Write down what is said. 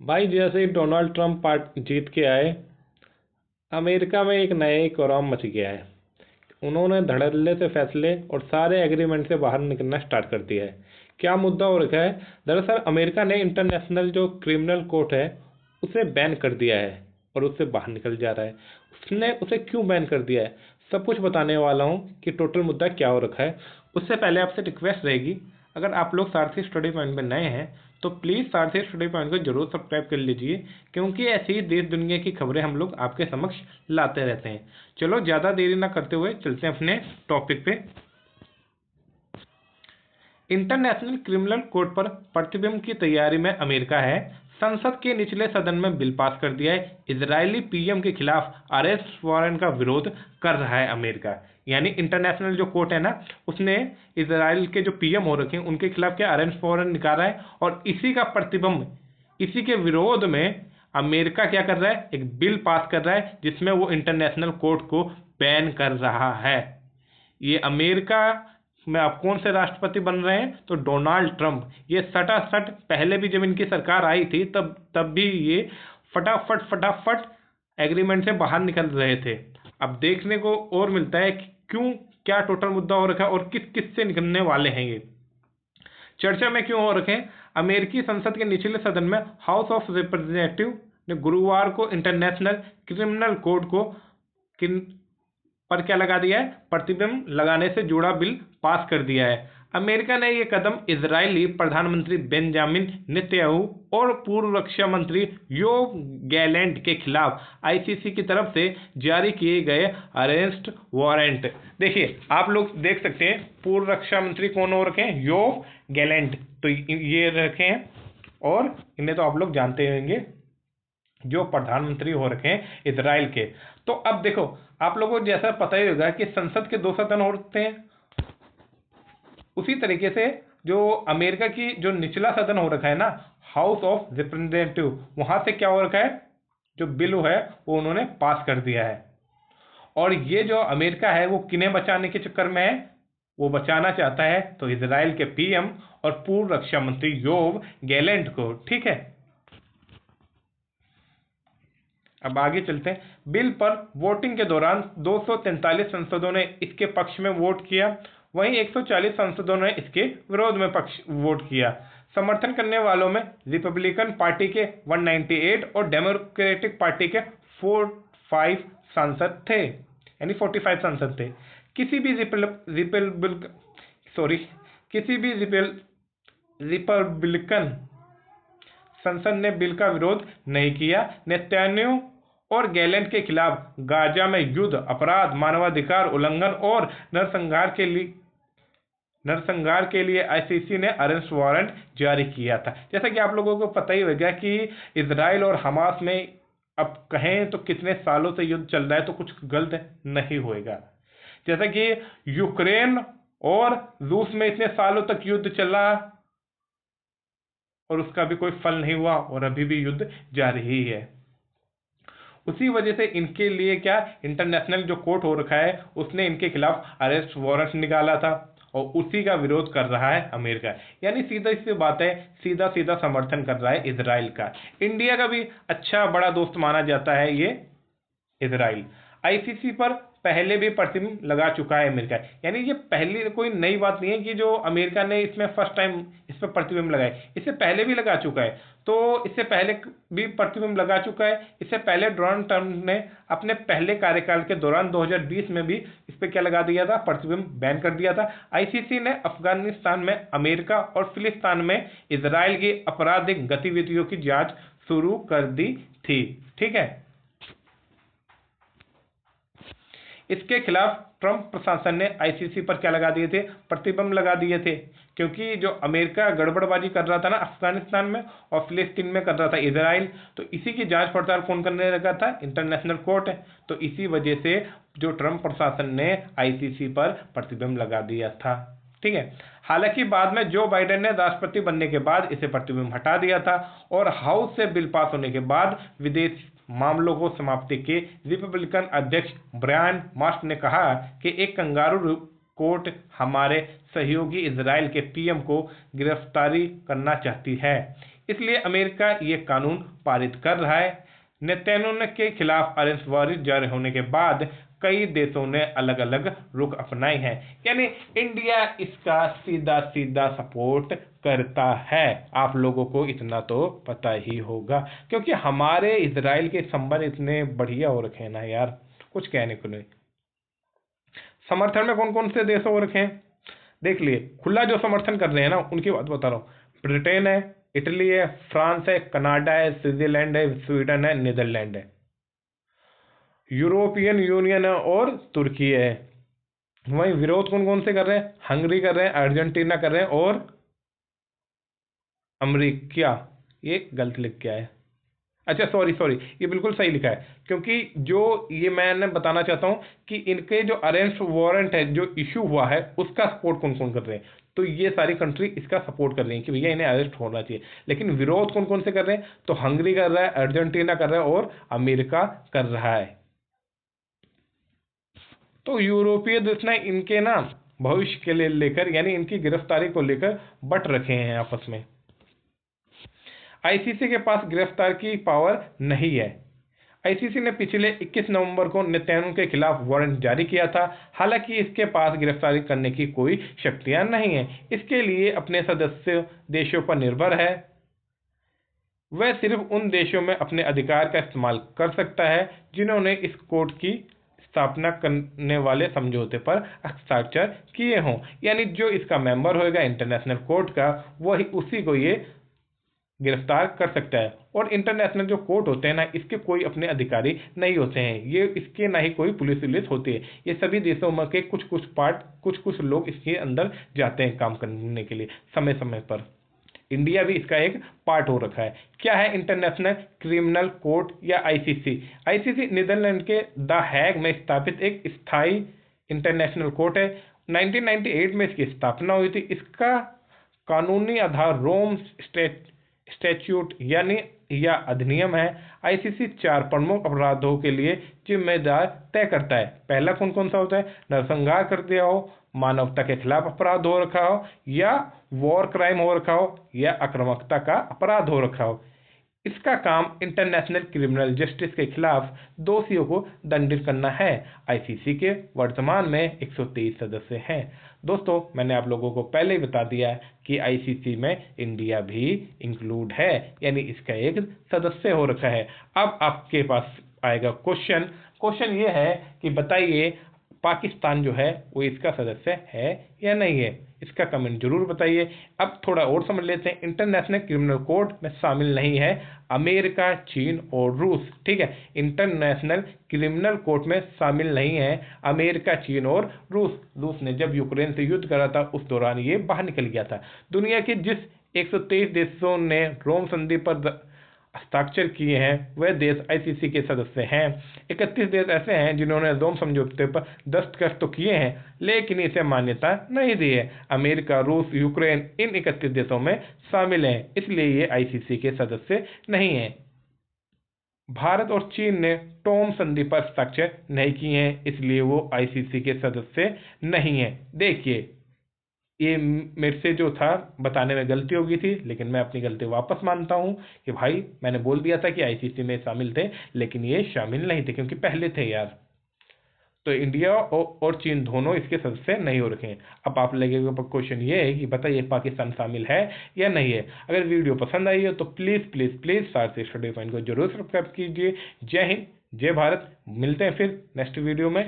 भाई जैसे ही Donald Trump part जीत के आए, अमेरिका में एक नया ही कोहराम मच गया है। उन्होंने धड़ल्ले से फैसले और सारे एग्रीमेंट से बाहर निकलना स्टार्ट कर दिया है। क्या मुद्दा हो रखा है? दरअसल अमेरिका ने इंटरनेशनल जो क्रिमिनल कोर्ट है उसे बैन कर दिया है और उससे बाहर निकल जा रहा है। उसने उसे क्यों बैन कर दिया है, सब कुछ बताने वाला हूँ कि टोटल मुद्दा क्या हो रखा है। उससे पहले आपसे रिक्वेस्ट रहेगी, अगर आप लोग सारथी स्टडी पॉइंट में नए हैं तो प्लीज़ सारथी स्टडी पॉइंट को जरूर सब्सक्राइब कर लीजिए, क्योंकि ऐसी ही देश दुनिया की खबरें हम लोग आपके समक्ष लाते रहते हैं। चलो ज़्यादा देरी ना करते हुए चलते हैं अपने टॉपिक पे। इंटरनेशनल क्रिमिनल कोर्ट पर प्रतिबंध की तैयारी में अमेरिका है। संसद के निचले सदन में बिल पास कर दिया है। इजरायली पीएम के खिलाफ अरेस्ट वारंट का विरोध कर रहा है अमेरिका। यानी इंटरनेशनल जो कोर्ट है ना, उसने इजराइल के जो पीएम हो रखे हैं उनके खिलाफ क्या अरेस्ट वारंट निकाला है, और इसी का प्रतिबंध, इसी के विरोध में अमेरिका क्या कर रहा है, एक बिल पास कर रहा है जिसमें वो इंटरनेशनल कोर्ट को बैन कर रहा है। ये अमेरिका में अब कौन से राष्ट्रपति बन रहे हैं, तो डोनाल्ड ट्रंप। ये सटासट पहले भी जब इनकी सरकार आई थी तब भी ये फटाफट फटाफट एग्रीमेंट से बाहर निकल रहे थे। अब देखने को और मिलता है कि क्यों, क्या टोटल मुद्दा हो रखा है और किस किस से निकलने वाले हैं ये चर्चा में क्यों हो रखे हैं। अमेरिकी संसद के निचले सदन में हाउस ऑफ रिप्रेजेंटेटिव ने गुरुवार को इंटरनेशनल क्रिमिनल कोर्ट को पर क्या लगा दिया है, प्रतिबंध लगाने से जुड़ा बिल पास कर दिया है। अमेरिका ने यह कदम इजरायली प्रधानमंत्री बेंजामिन नेतन्याहू और पूर्व रक्षा मंत्री योव गैलेंट के खिलाफ आईसीसी की तरफ से जारी किए गए अरेस्ट वारंट। देखिए आप लोग देख सकते हैं पूर्व रक्षा मंत्री कौन हो रखे हैं, योव गैलेंट, तो ये रखे हैं, और इन्हें तो आप लोग जानते होंगे जो प्रधानमंत्री हो रखे हैं इजराइल के। तो अब देखो आप लोगों को जैसा पता ही होगा कि संसद के दो सदन होते हैं, उसी तरीके से जो अमेरिका की जो निचला सदन हो रखा है ना, हाउस ऑफ रिप्रेजेंटेटिव, वहां से क्या हो रखा है, जो बिल है वो उन्होंने पास कर दिया है। और ये जो अमेरिका है वो किन्हें बचाने के चक्कर में है, वो बचाना चाहता है तो इजराइल के पीएम और पूर्व रक्षा मंत्री योव गैलेंट को। ठीक है, अब आगे चलते हैं। बिल पर वोटिंग के दौरान 243 सांसदों ने इसके पक्ष में वोट किया, वहीं 140 सांसदों ने इसके विरोध में पक्ष वोट किया। समर्थन करने वालों में रिपब्लिकन पार्टी के 198 और डेमोक्रेटिक पार्टी के 45 सांसद थे, यानी 45 सांसद थे। किसी भी रिपब्लिकन संसद ने बिल का विरोध नहीं किया। नेतन्याहू और गैलेंट के खिलाफ गाजा में युद्ध अपराध, मानवाधिकार उल्लंघन और नरसंहार के लिए आईसीसी ने अरेस्ट वारंट जारी किया था। जैसा कि आप लोगों को पता ही होगा कि इजराइल और हमास में अब कहें तो कितने सालों से युद्ध चल रहा है, तो कुछ गलत नहीं होएगा। जैसा कि यूक्रेन और रूस में इतने सालों तक युद्ध चला और उसका भी कोई फल नहीं हुआ और अभी भी युद्ध जारी ही है। उसी वजह से इनके लिए क्या इंटरनेशनल जो कोर्ट हो रखा है उसने इनके खिलाफ अरेस्ट वारंट निकाला था, और उसी का विरोध कर रहा है अमेरिका। यानी सीधा सी बात है, सीधा सीधा समर्थन कर रहा है इजराइल का। इंडिया का भी अच्छा बड़ा दोस्त माना जाता है ये इजराइल। आईसीसी पर पहले भी प्रतिबंध लगा चुका है अमेरिका, यानी ये पहली कोई नई बात नहीं है कि जो अमेरिका ने इसमें फर्स्ट टाइम इस पर प्रतिबंध लगाए, इससे पहले भी लगा चुका है। तो इससे पहले भी प्रतिबंध लगा चुका है। इससे पहले डोनाल्ड ट्रंप ने अपने पहले कार्यकाल के दौरान 2020 में भी इस पर क्या लगा दिया था, प्रतिबंध बैन कर दिया था। आईसीसी ने अफगानिस्तान में अमेरिका और फिलिस्तीन में इजराइल की आपराधिक गतिविधियों की जांच शुरू कर दी थी। ठीक है, इसके खिलाफ ट्रंप प्रशासन ने आईसीसी पर क्या लगा दिए थे, प्रतिबंध लगा दिए थे, क्योंकि जो अमेरिका गड़बड़बाजी कर रहा था ना अफगानिस्तान में और फिलिस्तीन में कर रहा था इजराइल, तो इसी की जांच पड़ताल कौन करने लगा था, इंटरनेशनल कोर्ट है। तो इसी वजह से जो ट्रंप प्रशासन ने आईसीसी पर प्रतिबंध लगा दिया था। ठीक है, हालांकि बाद में जो बाइडेन ने राष्ट्रपति बनने के बाद इसे प्रतिबंध हटा दिया था, और हाउस से बिल पास होने के बाद विदेश मामलों को समाप्ति के रिपब्लिकन अध्यक्ष ब्रायन मास्ट ने कहा कि एक कंगारू कोर्ट हमारे सहयोगी इजराइल के पीएम को गिरफ्तारी करना चाहती है। इसलिए अमेरिका ये कानून पारित कर रहा है। नेतन्याहू के खिलाफ अरेस्ट वारंट जारी होने के बाद कई देशों ने अलग अलग रुख अपनाए हैं, यानी इंडिया इसका सीधा सीधा सपोर्ट करता है। आप लोगों को इतना तो पता ही होगा, क्योंकि हमारे इजराइल के संबंध इतने बढ़िया हो रखे हैं ना यार, कुछ कहने को नहीं। समर्थन में कौन कौन से देश हो रखे हैं देख लिए। खुला जो समर्थन कर रहे हैं ना, उनकी बात बता रहा हूँ। ब्रिटेन है, इटली है, फ्रांस है, कनाडा है, स्विट्जरलैंड है, स्वीडन है, नीदरलैंड है, यूरोपियन यूनियन है और तुर्की है। वहीं विरोध कौन कौन से कर रहे हैं? हंगरी कर रहे हैं, अर्जेंटीना कर रहे हैं और अमेरिका। ये गलत लिख के आया, अच्छा सॉरी सॉरी, ये बिल्कुल सही लिखा है, क्योंकि जो ये मैंने बताना चाहता हूँ कि इनके जो अरेस्ट वारंट है जो इशू हुआ है, उसका सपोर्ट कौन कौन कर रहे हैं। तो ये सारी कंट्री इसका सपोर्ट कर रही हैं कि भैया इन्हें अरेस्ट होना चाहिए। लेकिन विरोध कौन कौन से कर रहे हैं? तो हंगरी कर रहा है, अर्जेंटीना कर रहा है और अमेरिका कर रहा है। तो यूरोपीय देश ने इनके ना भविष्य के लिए लेकर, यानी इनकी गिरफ्तारी को लेकर बट रखे हैं आपस में। आईसीसी के पास गिरफ्तार की पावर नहीं है। आईसीसी ने पिछले 21 नवंबर को नेतन्याहू के खिलाफ वारंट जारी किया था। हालांकि इसके पास गिरफ्तारी करने की कोई शक्तियां नहीं है। इसके लिए अपने सदस्य देशों पर निर्भर है। वह सिर्फ उन देशों में अपने अधिकार का इस्तेमाल कर सकता है जिन्होंने इस कोर्ट की स्थापना करने वाले समझौते पर हस्ताक्षर किए हों, यानी जो इसका मेंबर होएगा इंटरनेशनल कोर्ट का, वही उसी को ये गिरफ्तार कर सकता है। और इंटरनेशनल जो कोर्ट होते हैं ना, इसके कोई अपने अधिकारी नहीं होते हैं, ये इसके ना ही कोई पुलिस वुलिस होती है। ये सभी देशों में के कुछ कुछ लोग इसके अंदर जाते हैं काम करने के लिए समय समय पर। इंडिया भी इसका एक पार्ट हो रखा है। क्या है इंटरनेशनल क्रिमिनल कोर्ट या आईसीसी? आईसीसी नीदरलैंड के द हैग में स्थापित एक स्थायी इंटरनेशनल कोर्ट है। 1998 में इसकी स्थापना हुई थी। इसका कानूनी आधार रोम स्टैट्यूट यानी या अधिनियम है। आईसीसी 4 प्रमुख अपराधों के लिए जिम्मेदार तय करता है। पहला कौन कौन सा होता है? नरसंहार कर दिया हो, मानवता के खिलाफ अपराध हो रखा हो, या वॉर क्राइम हो रखा हो, या आक्रामकता का अपराध हो रखा हो। इसका काम इंटरनेशनल क्रिमिनल जस्टिस के खिलाफ दोषियों को दंडित करना है। आईसीसी के वर्तमान में 123 सदस्य हैं। दोस्तों, मैंने आप लोगों को पहले ही बता दिया कि आईसीसी में इंडिया भी इंक्लूड है, यानी इसका एक सदस्य हो रखा है। अब आपके पास आएगा क्वेश्चन ये है कि बताइए पाकिस्तान जो है वो इसका सदस्य है या नहीं है? इसका कमेंट जरूर बताइए। अब थोड़ा और समझ लेते हैं। इंटरनेशनल क्रिमिनल कोर्ट में शामिल नहीं है अमेरिका, चीन और रूस। ठीक है, इंटरनेशनल क्रिमिनल कोर्ट में शामिल नहीं है अमेरिका, चीन और रूस। रूस ने जब यूक्रेन से युद्ध करा था उस दौरान ये बाहर निकल गया था। दुनिया के जिस 123 देशों ने रोम संधि पर हस्ताक्षर किए हैं वह देश आईसीसी के सदस्य हैं। 31 देश ऐसे हैं जिन्होंने रोम समझौते पर दस्तखत तो किए हैं लेकिन इसे मान्यता नहीं दी है। अमेरिका, रूस, यूक्रेन इन 31 देशों में शामिल हैं, इसलिए ये आईसीसी के सदस्य नहीं हैं। भारत और चीन ने टोम संधि पर हस्ताक्षर नहीं किए हैं, इसलिए वो आईसीसी के सदस्य नहीं है। देखिए, ये मेरे से जो था बताने में गलती हो गई थी, लेकिन मैं अपनी गलती वापस मानता हूँ कि भाई मैंने बोल दिया था कि आईसीसी में शामिल थे, लेकिन ये शामिल नहीं थे क्योंकि पहले थे यार। तो इंडिया और चीन दोनों इसके सदस्य नहीं हो रखे हैं। अब आप लगेगा क्वेश्चन ये है कि बताइए पाकिस्तान शामिल है या नहीं है। अगर वीडियो पसंद आई हो तो please please please Sarathi study point को जरूर सब्सक्राइब कीजिए। जय हिंद, जय भारत। मिलते हैं फिर नेक्स्ट वीडियो में।